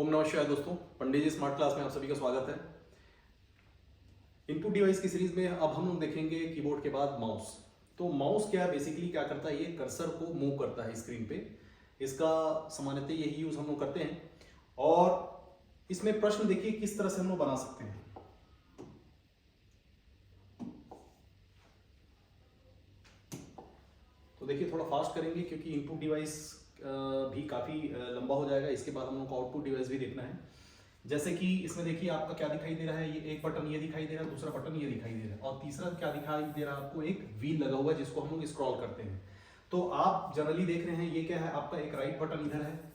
ओम नमः शिवाय दोस्तों, पंडित जी स्मार्ट क्लास में आप सभी का स्वागत है। इनपुट डिवाइस की सीरीज में अब हम लोग देखेंगे कीबोर्ड के बाद माउस। तो माउस क्या बेसिकली क्या करता है, ये कर्सर को मूव करता है स्क्रीन पे। इसका सामान्यतः यही यूज हम लोग करते हैं। और इसमें प्रश्न देखिए किस तरह से हम लोग बना सकते हैं। तो देखिए थोड़ा फास्ट करेंगे क्योंकि इनपुट डिवाइस भी काफी लंबा हो जाएगा। इसके बाद हम लोग को आउटपुट डिवाइस भी देखना है। जैसे कि इसमें देखिए आपका क्या दिखाई दे रहा है, ये एक बटन ये दिखाई दे रहा है, दूसरा बटन ये दिखाई दे रहा है और तीसरा क्या दिखाई दे रहा है आपको, एक व्हील लगा हुआ है जिसको हम लोग स्क्रॉल करते हैं। तो आप जनरली देख रहे हैं ये क्या है, आपका एक राइट बटन इधर है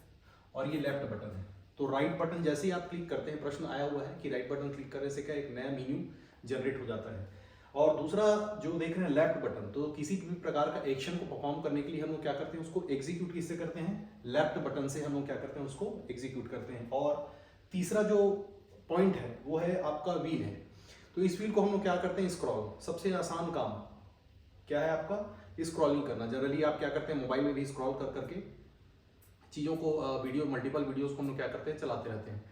और ये लेफ्ट बटन है। तो राइट बटन जैसे ही आप क्लिक करते हैं, प्रश्न आया हुआ है कि राइट बटन क्लिक करने से क्या एक नया मेन्यू जनरेट हो जाता है। और दूसरा जो देख रहे हैं लेफ्ट बटन, तो किसी भी प्रकार का एक्शन को परफॉर्म करने के लिए हम लोग क्या करते हैं, उसको एग्जीक्यूट किससे करते हैं, लेफ्ट बटन से हम लोग क्या करते हैं, उसको एग्जीक्यूट करते हैं। और तीसरा जो पॉइंट है वो है आपका व्हील है। तो इस व्हील को हम लोग क्या करते हैं, स्क्रॉल। सबसे आसान काम क्या है आपका, स्क्रॉलिंग करना। जनरली आप क्या करते हैं, मोबाइल में भी स्क्रॉल कर करके चीजों को वीडियो मल्टीपल वीडियोस को हम लोग क्या करते हैं, चलाते रहते हैं।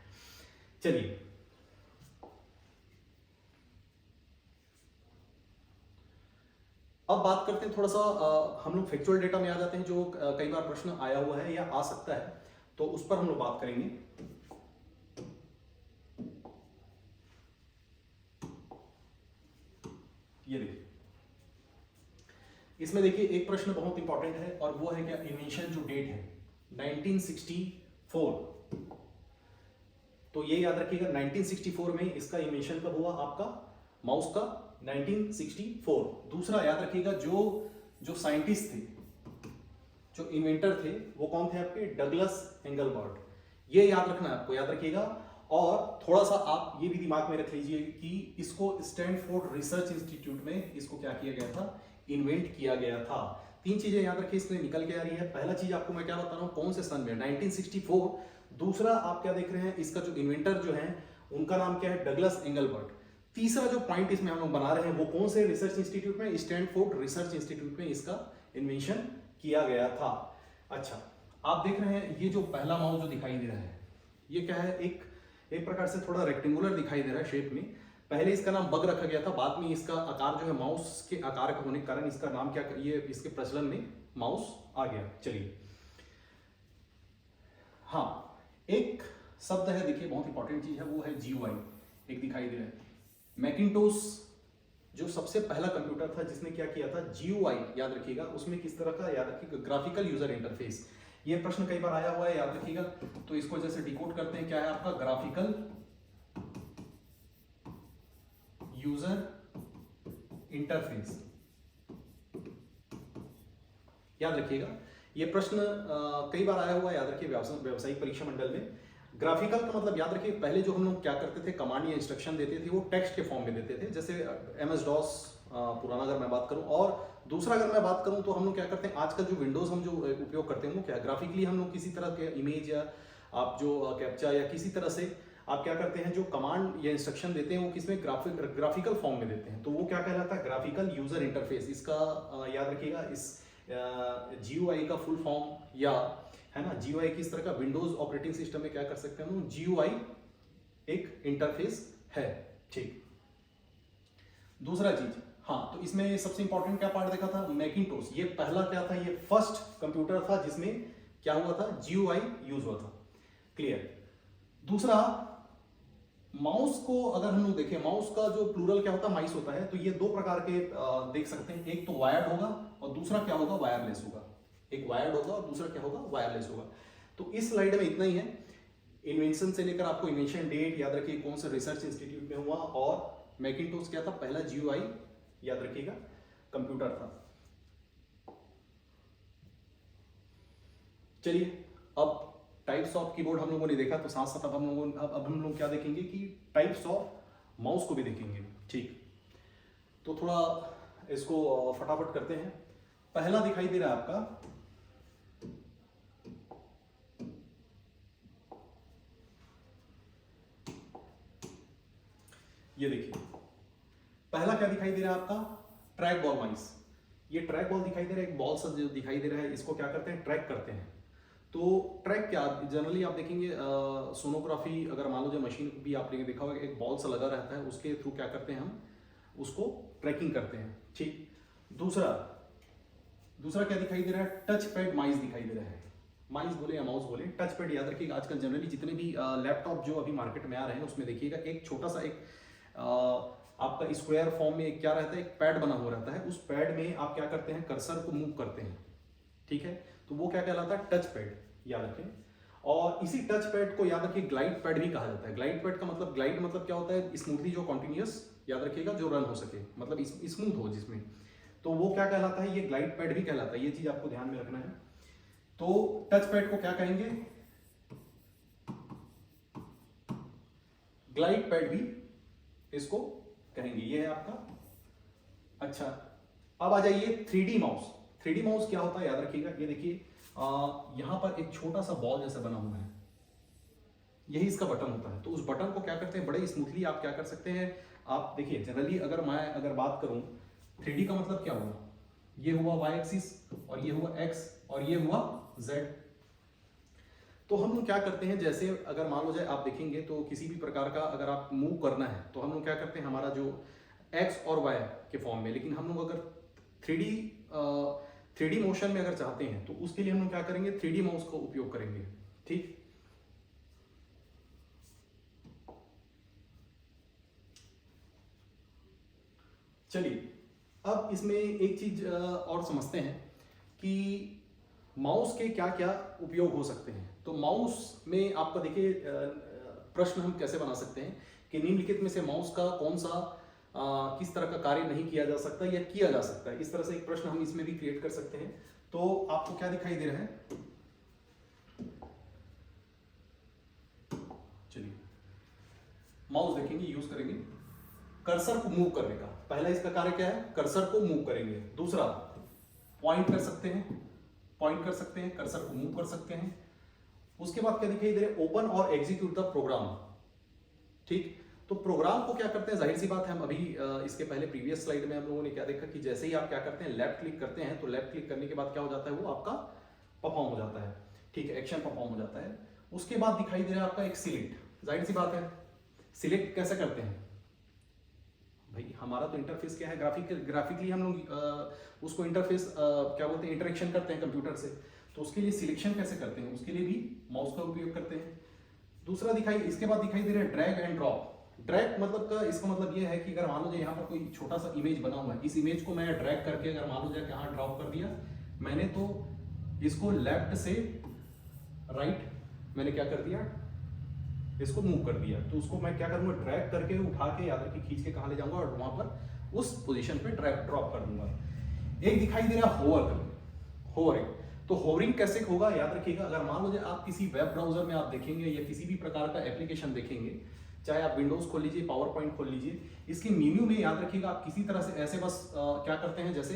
चलिए अब बात करते हैं थोड़ा सा हम लोग फैक्चुअल डेटा में आ जाते हैं, जो कई बार प्रश्न आया हुआ है या आ सकता है, तो उस पर हम लोग बात करेंगे। ये देखिए, इसमें देखिए एक प्रश्न बहुत इंपॉर्टेंट है और वो है क्या, इन्वेंशन जो डेट है 1964। तो ये याद रखिएगा 1964 में इसका इन्वेंशन कब हुआ आपका, माउस का, 1964। दूसरा याद रखिएगा जो साइंटिस्ट थे, जो इन्वेंटर थे, वो कौन थे आपके, डगलस एंगलबर्ट। ये याद रखना है आपको, याद रखिएगा। और थोड़ा सा आप ये भी दिमाग में रख लीजिए कि इसको स्टैनफोर्ड रिसर्च इंस्टीट्यूट में इसको क्या किया गया था, इन्वेंट किया गया था। तीन चीजें याद रखिए, इसमें निकल के आ रही है। पहला चीज आपको मैं क्या बता रहा हूं, कौन से सन में, 1964। दूसरा आप क्या देख रहे हैं, इसका जो इन्वेंटर जो है उनका नाम क्या है, डगलस एंगलबर्ट। तीसरा जो पॉइंट इसमें हम लोग बना रहे हैं वो कौन से रिसर्च इंस्टीट्यूट में, स्टैनफोर्ड रिसर्च इंस्टीट्यूट में इसका इन्वेंशन किया गया था। अच्छा, आप देख रहे हैं ये जो पहला माउस जो दिखाई दे रहा है, ये क्या है, एक प्रकार से थोड़ा रेक्टेंगुलर दिखाई दे रहा है शेप में। पहले इसका नाम बग रखा गया था, बाद में इसका आकार जो है माउस के आकार का होने के कारण इसका नाम क्या, ये इसके प्रचलन में माउस आ गया। चलिए, हाँ एक शब्द है देखिए, बहुत इंपॉर्टेंट चीज है, वो है GUI। एक दिखाई दे रहा है, मैकिंटोश जो सबसे पहला कंप्यूटर था जिसने क्या किया था, GUI याद रखिएगा। उसमें किस तरह का, याद रखिएगा, ग्राफिकल यूजर इंटरफेस। ये प्रश्न कई बार आया हुआ है, याद रखिएगा। तो इसको जैसे डिकोड करते हैं, क्या है आपका, ग्राफिकल यूजर इंटरफेस। याद रखिएगा, ये प्रश्न कई बार आया हुआ है, याद रखिए, व्यावसायिक परीक्षा मंडल में। ग्राफिकल का मतलब याद रखिए, पहले जो हम लोग क्या करते थे, कमांड या इंस्ट्रक्शन देते थे वो टेक्स्ट के फॉर्म में देते थे, जैसे MS-DOS पुराना अगर मैं बात करूं। और दूसरा अगर मैं बात करूं तो हम लोग क्या करते हैं, आजकल जो विंडोज हम जो उपयोग करते हैं वो क्या, ग्राफिकली हम लोग किसी तरह के इमेज या आप जो कैप्चा या किसी तरह से आप क्या करते हैं, जो कमांड या इंस्ट्रक्शन देते हैं वो किसमें, ग्राफिकल फॉर्म में देते हैं। तो वो क्या कहलाता है, ग्राफिकल यूजर इंटरफेस। इसका याद रखिएगा, इस GUI का फुल फॉर्म, या है ना, GUI किस तरह का, विंडोज ऑपरेटिंग सिस्टम में क्या कर सकते हैं हम, GUI एक इंटरफेस है। ठीक, दूसरा चीज, हाँ, तो इसमें सबसे इंपॉर्टेंट क्या पार्ट देखा था, मैकिंटोश। ये पहला क्या था, ये फर्स्ट कंप्यूटर था जिसमें क्या हुआ था, GUI यूज हुआ था। क्लियर। दूसरा, माउस को अगर हम लोग देखें, माउस का जो प्लूरल क्या होता है, माइस होता है। तो ये दो प्रकार के देख सकते हैं, एक तो वायर्ड होगा और दूसरा क्या होगा, वायरलेस होगा। एक वायर्ड होगा और दूसरा क्या होगा, वायरलेस होगा। तो इस स्लाइड में इतना ही है। इन्वेंशन से लेकर आपको इन्वेंशन डेट याद रखिए, कौन से रिसर्च इंस्टीट्यूट में हुआ, और मैकिंटोश क्या था, पहला GUI याद रखिएगा कंप्यूटर था। चलिए, अब टाइप्स ऑफ कीबोर्ड हम लोगों ने देखा, तो साथ साथ अब हम लोग क्या देखेंगे कि टाइप्स ऑफ माउस को भी देखेंगे। ठीक, तो थोड़ा इसको फटाफट करते हैं। पहला दिखाई दे रहा है आपका, ये देखिए, पहला क्या दिखाई दे रहा है आपका, ट्रैक बॉल माइस। ये ट्रैक बॉल दिखाई दे रहा है, एक बॉल सा जो दिखाई दे रहा है, इसको क्या करते हैं, ट्रैक करते हैं। तो ट्रैक क्या, जनरली आप देखेंगे सोनोग्राफी अगर मान लो जो मशीन भी आपने देखा होगा, एक बॉल सा लगा रहता है, उसके थ्रू क्या करते हैं हम उसको ट्रैकिंग करते हैं। ठीक, दूसरा क्या दिखाई दे रहा है, टच पैड माइस दिखाई दे रहा है। माइस बोले या माउस बोले, टच पैड याद रखिएगा। आजकल जनरली जितने भी लैपटॉप जो अभी मार्केट में आ रहे हैं उसमें देखिएगा एक छोटा सा एक आपका स्क्वायर फॉर्म में एक क्या रहता है, एक पैड बना हुआ रहता है। उस पैड में आप क्या करते हैं, कर्सर को मूव करते हैं। ठीक है, तो वो क्या कहलाता है, टच पैड, याद रखें। और इसी टच पैड को याद रखिए ग्लाइड पैड भी कहा जाता है। ग्लाइड पैड का मतलब, ग्लाइड मतलब क्या होता है, स्मूथली जो कॉन्टिन्यूअस, याद रखिएगा, जो रन हो सके, मतलब स्मूथ हो जिसमें, तो वो क्या कहलाता है, ये ग्लाइड पैड भी कहलाता है। ये चीज आपको ध्यान में रखना है। तो टच पैड को क्या कहेंगे, ग्लाइड पैड भी इसको कहेंगे। ये है आपका। अच्छा, अब आ जाइए 3D माउस। 3D माउस क्या होता है, याद रखिएगा। ये देखिए यहां पर एक छोटा सा बॉल जैसा बना हुआ है, यही इसका बटन होता है। तो उस बटन को क्या करते हैं, बड़े स्मूथली आप क्या कर सकते हैं, आप देखिए जनरली अगर बात करूं 3D का मतलब क्या हुआ, ये हुआ y एक्सिस और ये हुआ x और ये हुआ z। तो हम लोग क्या करते हैं, जैसे अगर मान लो जाए आप देखेंगे तो किसी भी प्रकार का अगर आप मूव करना है तो हम लोग क्या करते हैं, हमारा जो x और y के फॉर्म में, लेकिन हम लोग अगर 3D मोशन में अगर चाहते हैं तो उसके लिए हम लोग क्या करेंगे, 3D माउस का उपयोग करेंगे। ठीक, चलिए अब इसमें एक चीज और समझते हैं कि माउस के क्या क्या उपयोग हो सकते हैं। तो माउस में आपका देखिए प्रश्न हम कैसे बना सकते हैं कि निम्नलिखित में से माउस का कौन सा किस तरह का कार्य नहीं किया जा सकता या किया जा सकता है, इस तरह से एक प्रश्न हम इसमें भी क्रिएट कर सकते हैं। तो आपको क्या दिखाई दे रहा है, चलिए माउस देखेंगे, यूज करेंगे कर्सर को मूव करने का। पहला इसका कार्य क्या है, कर्सर को मूव करेंगे। दूसरा पॉइंट कर सकते हैं, कर्सर को मूव कर सकते हैं। उसके बाद क्या दिखाई दे रहा है, ओपन और एग्जीक्यूट द प्रोग्राम। ठीक, तो प्रोग्राम को क्या करते हैं, जाहिर सी बात है, हम अभी इसके पहले प्रीवियस स्लाइड में हम लोगों ने क्या देखा कि जैसे ही आप क्या करते हैं, लेफ्ट क्लिक करते हैं, तो लेफ्ट क्लिक करने के बाद क्या हो जाता है, वो आपका परफॉर्म हो जाता है। ठीक है, एक्शन परफॉर्म हो जाता है। उसके बाद दिखाई दे रहा है आपका एक सिलेक्ट। जाहिर सी बात है, सिलेक्ट कैसे करते हैं भाई, हमारा तो इंटरफेस क्या है, ग्राफिकली हम लोग उसको इंटरफेस क्या बोलते हैं, इंटरेक्शन करते हैं कंप्यूटर से। तो उसके लिए सिलेक्शन कैसे करते हैं, उसके लिए भी माउस का उपयोग करते हैं। दूसरा इसके बाद दिखाई दे रहा है ड्रैग एंड ड्रॉप। ड्रैग मतलब का इसका मतलब ये है कि अगर मान लो यहाँ पर कोई छोटा सा इमेज बना हुआ है, इस इमेज को मैं ड्रैग करके अगर मान लो जाए यहाँ ड्रॉप कर दिया मैंने, तो इसको लेफ्ट से राइट मैंने क्या कर दिया, इसको मूव कर दिया। तो उसको मैं क्या करूंगा, ड्रैग करके उठा के याद रखिए खींच के कहाँ ले जाऊंगा और वहां पर उस पोजीशन पे ड्रॉप कर दूंगा। एक दिखाई दे रहा होवरिंग। तो होवरिंग कैसे होगा, याद रखिएगा, अगर मान लो आप किसी वेब ब्राउजर में आप देखेंगे या किसी भी प्रकार का एप्लीकेशन देखेंगे, चाहे आप विंडोज खोल लीजिए, पावर पॉइंट खोल लीजिए, इसके मेन्यू में याद रखिएगा आप किसी तरह से ऐसे बस क्या करते हैं, जैसे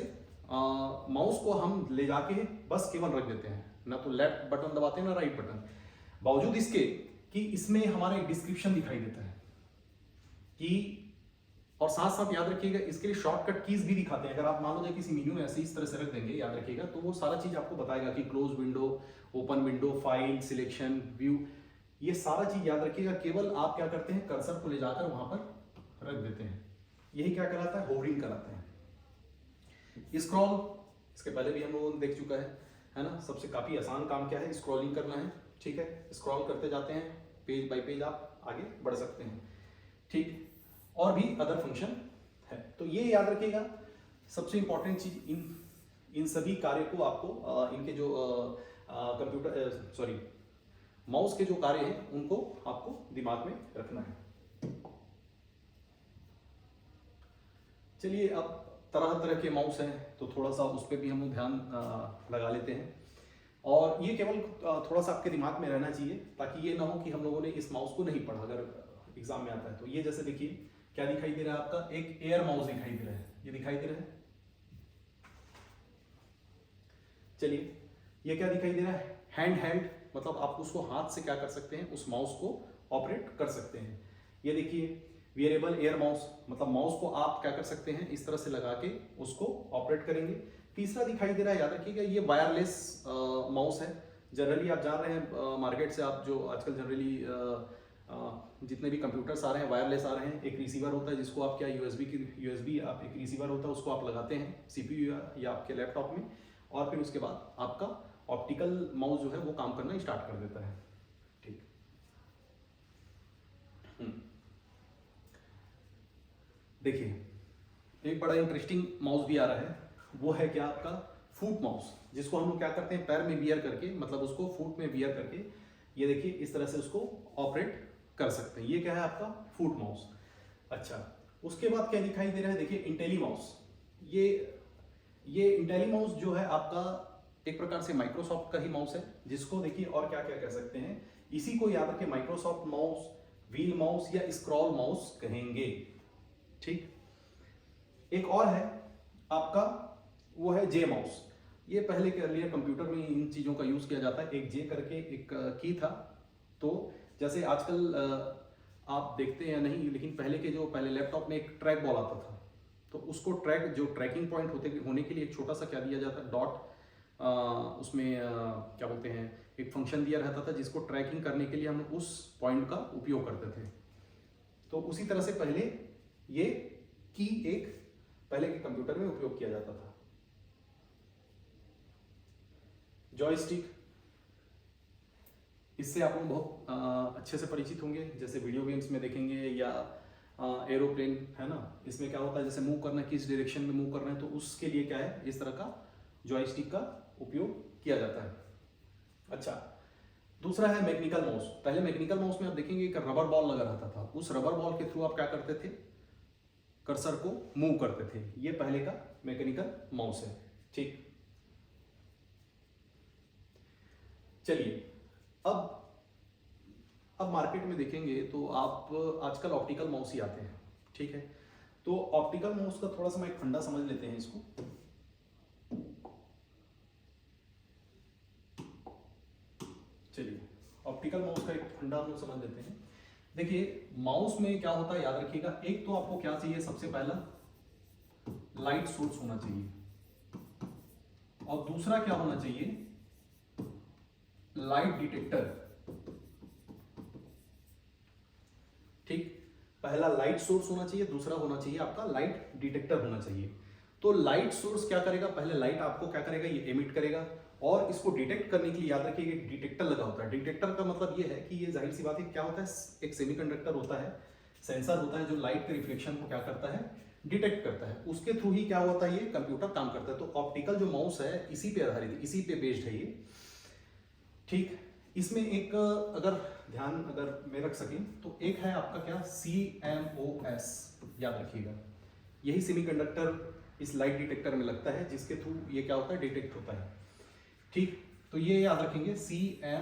माउस को हम ले जाके बस केवल रख देते हैं, ना तो लेफ्ट बटन दबाते हैं ना राइट बटन। बावजूद इसके कि इसमें हमारा एक डिस्क्रिप्शन दिखाई देता है कि, और साथ साथ याद रखिएगा इसके लिए शॉर्टकट कीज भी दिखाते हैं। अगर आप मान लो किसी मेन्यू में ऐसे इस तरह से रख देंगे, याद रखिएगा, तो वो सारा चीज आपको बताएगा कि close window, open window, file, selection, view, ये सारा चीज याद रखिएगा। केवल आप क्या करते हैं, कर्सर को ले जाकर वहां पर रख देते हैं। यही क्या कहलाता है, होवरिंग कहलाता है। स्क्रॉल, इसके पहले भी हम लोगों ने देख चुका है ना। सबसे काफी आसान काम क्या है, स्क्रॉलिंग करना है। ठीक है, स्क्रॉल करते जाते हैं, पेज बाय पेज आप आगे बढ़ सकते हैं। ठीक, और भी अदर फंक्शन है। तो ये याद रखिएगा, सबसे इंपॉर्टेंट चीज इन सभी कार्य को आपको इनके जो माउस के जो कार्य हैं उनको आपको दिमाग में रखना है। चलिए, अब तरह तरह के माउस हैं तो थोड़ा सा उस पर भी हम लोग ध्यान लगा लेते हैं। और ये केवल थोड़ा सा आपके दिमाग में रहना चाहिए ताकि ये ना हो कि हम लोगों ने इस माउस को नहीं पढ़ा अगर एग्जाम में आता है। तो ये जैसे देखिए क्या दिखाई दे रहा है, आपका एक एयर माउस दिखाई दे रहा है, ये दिखाई दे रहा है। चलिए, ये क्या दिखाई दे रहा है, हैंड, मतलब आप उसको हाथ से क्या कर सकते हैं, उस माउस को ऑपरेट कर सकते हैं। ये देखिए वेरिएबल एयर माउस, मतलब माउस को आप क्या कर सकते हैं, इस तरह से लगा के उसको ऑपरेट करेंगे। तीसरा दिखाई दे रहा है, याद रखिएगा, ये वायरलेस माउस है। जनरली आप जान रहे हैं मार्केट से, आप जो आजकल जनरली जितने भी कंप्यूटर्स आ रहे हैं वायरलेस आ रहे हैं, एक रिसीवर होता है जिसको आप क्या यूएसबी आप एक रिसीवर होता है उसको आप लगाते हैं सीपीयू या आपके लैपटॉप में, और फिर उसके बाद आपका ऑप्टिकल माउस जो है वो काम करना स्टार्ट कर देता है। ठीक, देखिए एक बड़ा इंटरेस्टिंग माउस भी आ रहा है, वो है क्या आपका फुट माउस, जिसको हम लोग क्या करते हैं पैर में वियर करके, मतलब उसको फुट में वियर करके, ये देखिए इस तरह से उसको ऑपरेट कर सकते हैं। ये क्या है आपका फुट माउस। अच्छा, उसके बाद क्या दिखाई दे रहा है, देखिए इंटेली माउस। ये इंटेली माउस जो है आपका एक प्रकार से माइक्रोसॉफ्ट का ही माउस है, जिसको देखिए और क्या क्या कह सकते हैं, इसी को याद रखें माइक्रोसॉफ्ट माउस, व्हील माउस या स्क्रॉल माउस कहेंगे। ठीक, एक और है आपका, वो है जे माउस। ये पहले के अर्लियर कंप्यूटर में इन चीज़ों का यूज़ किया जाता है। एक जे करके एक की था, तो जैसे आजकल आप देखते हैं या नहीं, लेकिन पहले लैपटॉप में एक ट्रैक बॉल आता था, तो उसको जो ट्रैकिंग पॉइंट होने के लिए एक छोटा सा क्या दिया जाता है, डॉट, उसमें क्या बोलते हैं, एक फंक्शन दिया रहता था जिसको ट्रैकिंग करने के लिए हम उस पॉइंट का उपयोग करते थे। तो उसी तरह से पहले ये की एक पहले के कंप्यूटर में उपयोग किया जाता था। जॉयस्टिक, इससे आप लोग बहुत अच्छे से परिचित होंगे, जैसे वीडियो गेम्स में देखेंगे या एरोप्लेन है ना, इसमें क्या होता है जैसे मूव करना, किस डायरेक्शन में मूव करना है, तो उसके लिए क्या है इस तरह का जॉयस्टिक का उपयोग किया जाता है। अच्छा, दूसरा है मैकेनिकल माउस। पहले मैकेनिकल माउस में आप देखेंगे एक रबर बॉल लगा रहता था, उस रबर बॉल के थ्रू आप क्या करते थे, कर्सर को मूव करते थे। ये पहले का मैकेनिकल माउस है। ठीक, चलिए अब मार्केट में देखेंगे तो आप आजकल ऑप्टिकल माउस ही आते हैं। ठीक है, तो ऑप्टिकल माउस का थोड़ा सा मैं एक फंडा समझ लेते हैं इसको। चलिए ऑप्टिकल माउस का एक फंडा हम लोग समझ लेते हैं। देखिए माउस में क्या होता है याद रखिएगा, एक तो आपको क्या चाहिए, सबसे पहला लाइट सोर्स होना चाहिए, और दूसरा क्या होना चाहिए, लाइट डिटेक्टर। ठीक, पहला लाइट सोर्स होना चाहिए, दूसरा होना चाहिए आपका लाइट डिटेक्टर होना चाहिए। तो लाइट सोर्स क्या करेगा, पहले लाइट आपको क्या करेगा, ये एमिट करेगा, और इसको डिटेक्ट करने के लिए याद रखिए एक डिटेक्टर लगा होता है। डिटेक्टर का मतलब ये है कि ये जाहिर सी बात है क्या होता है, एक सेमीकंडक्टर होता है, सेंसर होता है जो लाइट के रिफ्लेक्शन को क्या करता है, डिटेक्ट करता है। उसके थ्रू ही क्या होता है, ये कंप्यूटर काम करता है। तो ऑप्टिकल जो माउस है इसी पे आधारित, इसी पे बेस्ड है ये। ठीक, इसमें एक अगर मैं रख सकें तो एक है आपका क्या, CMOS, याद रखिएगा, यही सेमीकंडक्टर इस लाइट डिटेक्टर में लगता है, जिसके थ्रू ये क्या होता है, डिटेक्ट होता है। ठीक, तो ये याद रखेंगे CMOS।